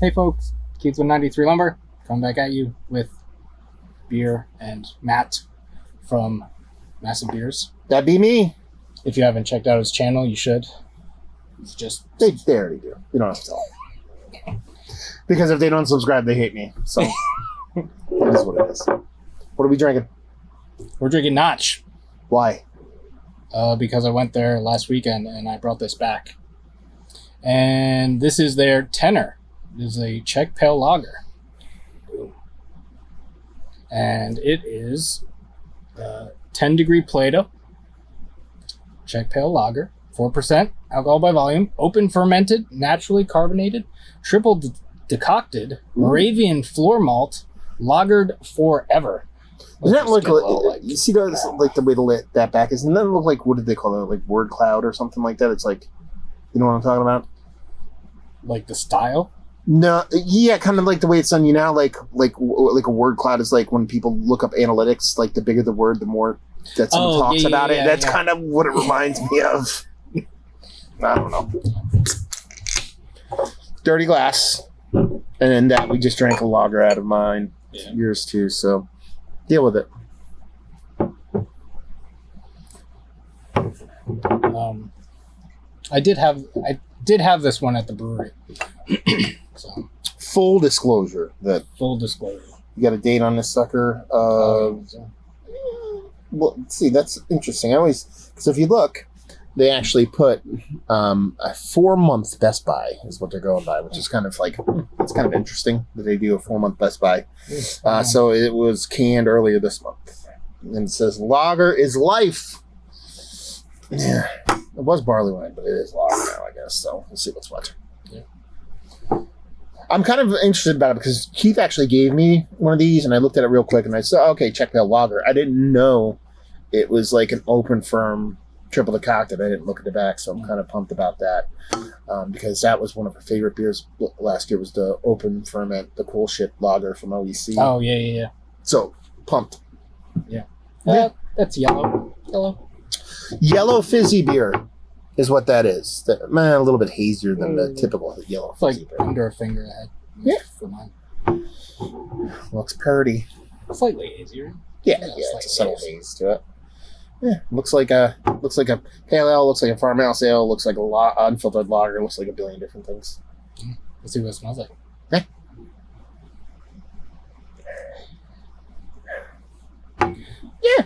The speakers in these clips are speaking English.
Hey folks, Keith with 93 Lumber, coming back at you with beer and Matt from Massive Beers. That'd be me. If you haven't checked out his channel, you should. It's just They already do. You don't have to tell them. Because if they don't subscribe, they hate me. So it is what it is. What are we drinking? We're drinking Notch. Why? Because I went there last weekend and I brought this back. And this is their tenor. This is a Czech pale lager. And it is 10 degree Plato. Czech pale lager. 4% alcohol by volume. Open fermented, naturally carbonated, triple decocted, Moravian floor malt, lagered forever. Doesn't that look like, you see those, like the way to lit that back is? Doesn't that look like, what did they call it? Like word cloud or something like that? It's like, you know what I'm talking about? Like the style? No, yeah, kind of like the way it's done. You know, like a word cloud is like when people look up analytics. Like the bigger the word, the more that someone talks about it. That's kind of what it reminds me of. I don't know. Dirty glass, and then that we just drank a lager out of mine. Yeah. Yours too. So deal with it. I did have this one at the brewery. So. Full disclosure. You got a date on this sucker. Well, let's see, that's interesting. Because if you look, they actually put a 4-month Best Buy is what they're going by, which is kind of like, it's kind of interesting that they do a 4-month Best Buy. So it was canned earlier this month. And it says, lager is life. Yeah, it was barley wine, but it is lager now, I guess. So we'll see what's what. Yeah. I'm kind of interested about it because Keith actually gave me one of these, and I looked at it real quick, and I said, okay, Czech pale lager. I didn't know it was like an open firm triple decocted. I didn't look at the back, so I'm kind of pumped about that because that was one of our favorite beers last year was the open ferment, the cool shit lager from OEC. Oh, yeah. So, pumped. Yeah. That's yellow. Yellow fizzy beer is what that is. A little bit hazier than the typical yellow fizzy beer. Under a finger ahead. Yeah. For mine. Looks pretty. Slightly hazier. Yeah, it's a subtle haze to it. Yeah, looks like a pale ale, looks like a farmhouse ale, looks like a unfiltered lager, looks like a billion different things. Let's see what it smells like. Okay. Yeah,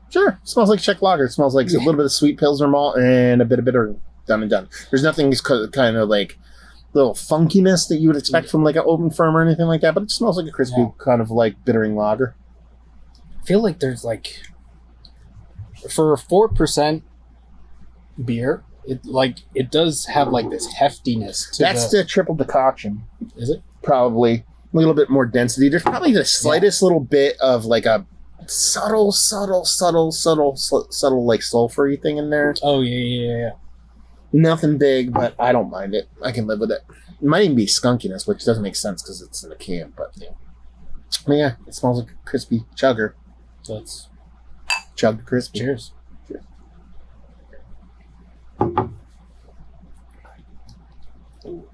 sure. It smells like Czech lager. It smells like a little bit of sweet Pilsner malt and a bit of bitter. Done and done. There's nothing kind of like little funkiness that you would expect from like an open firm or anything like that, but it smells like a crispy kind of like bittering lager. I feel like there's like, for a 4% beer, it does have like this heftiness to That's the triple decoction. Is it? Probably a little bit more density. There's probably the slightest little bit of like a subtle like sulfury thing in there. Oh yeah. Nothing big, but I don't mind it. I can live with it. It might even be skunkiness, which doesn't make sense because it's in a can, but yeah, it smells like a crispy chugger. So let's chug crispy. Cheers. Ooh.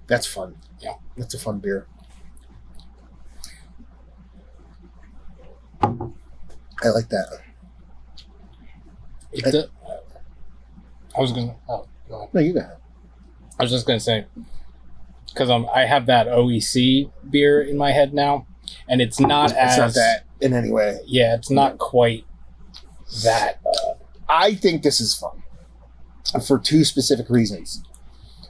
That's fun. Yeah. That's a fun beer. I like that. I was gonna. Oh, go ahead. No, you got it. I was just gonna say because I have that OEC beer in my head now, and it's not that in any way. Yeah, it's not quite that. I think this is fun for two specific reasons.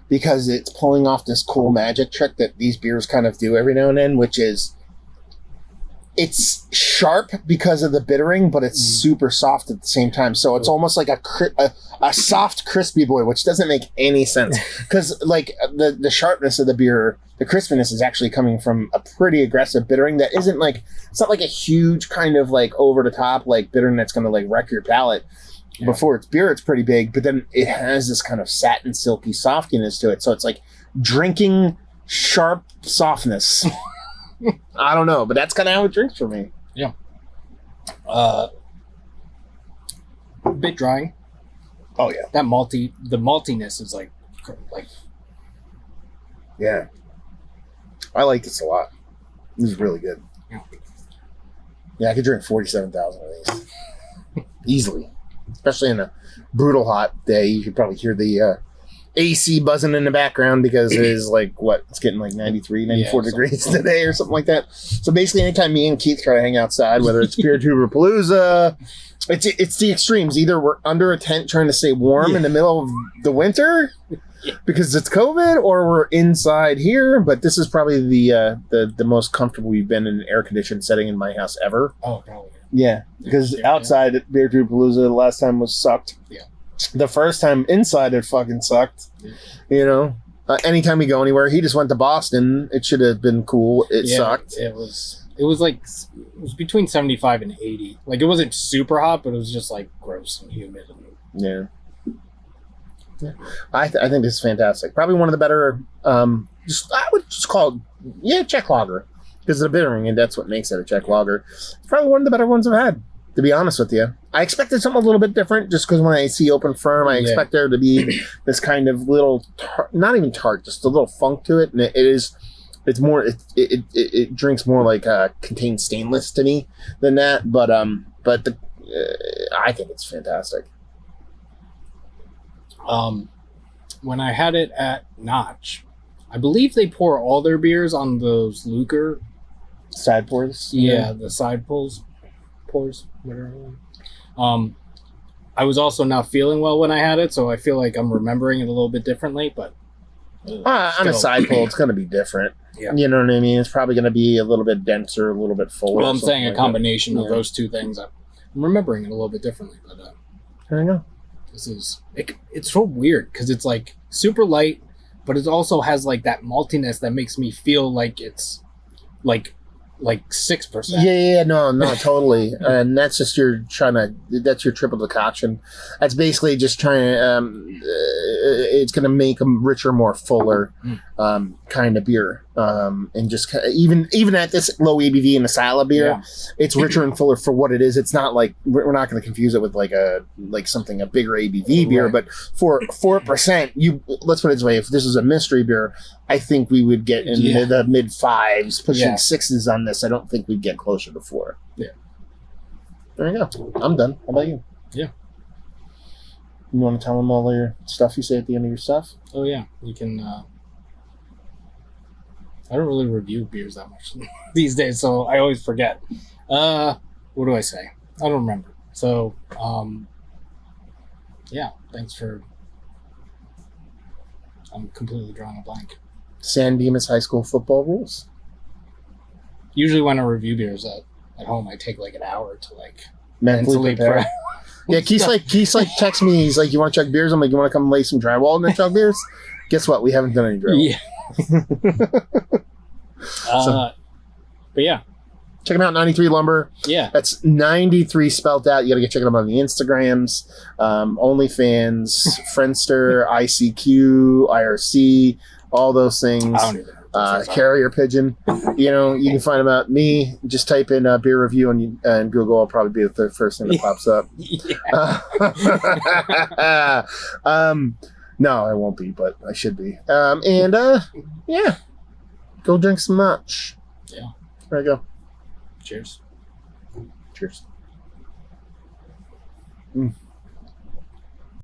Because it's pulling off this cool magic trick that these beers kind of do every now and then, which is it's sharp because of the bittering, but it's super soft at the same time. So it's almost like a soft crispy boy, which doesn't make any sense. Because like the sharpness of the beer, the crispiness is actually coming from a pretty aggressive bittering that isn't like, it's not like a huge kind of like over the top like bittering that's going to like wreck your palate. Yeah. Before it's beer, it's pretty big, but then it has this kind of satin silky softiness to it. So it's like drinking sharp softness. I don't know, but that's kind of how it drinks for me. Yeah. A bit drying. Oh yeah. The maltiness is like Yeah. I like this a lot. This is really good. Yeah, I could drink 47,000 of these. Easily. Especially in a brutal hot day. You could probably hear the AC buzzing in the background because it is like, what? It's getting like 93, 94 degrees today or something like that. So basically, anytime me and Keith try to hang outside, whether it's Beer Tuber Palooza, it's the extremes. Either we're under a tent trying to stay warm in the middle of the winter because it's COVID, or we're inside here. But this is probably the most comfortable we've been in an air-conditioned setting in my house ever. Oh, probably. Yeah, because outside at Beer Tuber Palooza, the last time was sucked. Yeah. The first time inside, it fucking sucked. You know, anytime we go anywhere, he just went to Boston. It should have been cool. It sucked. It was between 75 and 80. Like, it wasn't super hot, but it was just like gross and humid. Yeah. I think this is fantastic. Probably one of the better. I would just call it Czech lager because of the bittering, and that's what makes it a Czech lager. It's probably one of the better ones I've had. To be honest with you, I expected something a little bit different just because when I see Open Firm, I expect there to be this kind of little, not even tart, just a little funk to it. And it's more, it drinks more like contained stainless to me than that. But I think it's fantastic. When I had it at Notch, I believe they pour all their beers on those Luger side pours. Yeah, the side pours, whatever. I was also not feeling well when I had it, so I feel like I'm remembering it a little bit differently. But on a side pull, it's going to be different. Yeah. You know what I mean? It's probably going to be a little bit denser, a little bit fuller. Well, I'm saying a combination of those two things. I'm remembering it a little bit differently, but there you go. This is it's so weird because it's like super light, but it also has like that maltiness that makes me feel like it's like 6%. Yeah, no, totally. And that's just that's your triple decoction. That's basically just trying to, it's going to make a richer, more fuller kind of beer. And just even at this low ABV in the style of beer, it's richer and fuller for what it is. It's not like, we're not going to confuse it with like a bigger ABV beer, but for 4%, let's put it this way, if this was a mystery beer, I think we would get in the mid 5s, pushing 6s on this. I don't think we'd get closer to 4. Yeah. There you go. I'm done. How about you? Yeah. You want to tell them all your stuff you say at the end of your stuff? Oh, yeah. You can... I don't really review beers that much these days, so I always forget. What do I say? I don't remember. So, yeah. Thanks for... I'm completely drawing a blank. San Dimas High School football rules. Usually when I review beers at home, I take like an hour to like mentally prepare. Yeah, Keith's like texts me. He's like, "You want to check beers?" I'm like, "You want to come lay some drywall and then check beers?" Guess what? We haven't done any drywall. Yeah. But yeah, check them out. 93 Lumber. Yeah, that's 93 spelled out. You got to get checking them on the Instagrams, OnlyFans, Friendster, ICQ, IRC. All those things. I don't even know. Carrier Pigeon. You know, you can find about me. Just type in beer review and Google. I'll probably be the first thing that pops up. No, I won't be, but I should be. Yeah. Go drink some much. Yeah. There you go. Cheers. Cheers.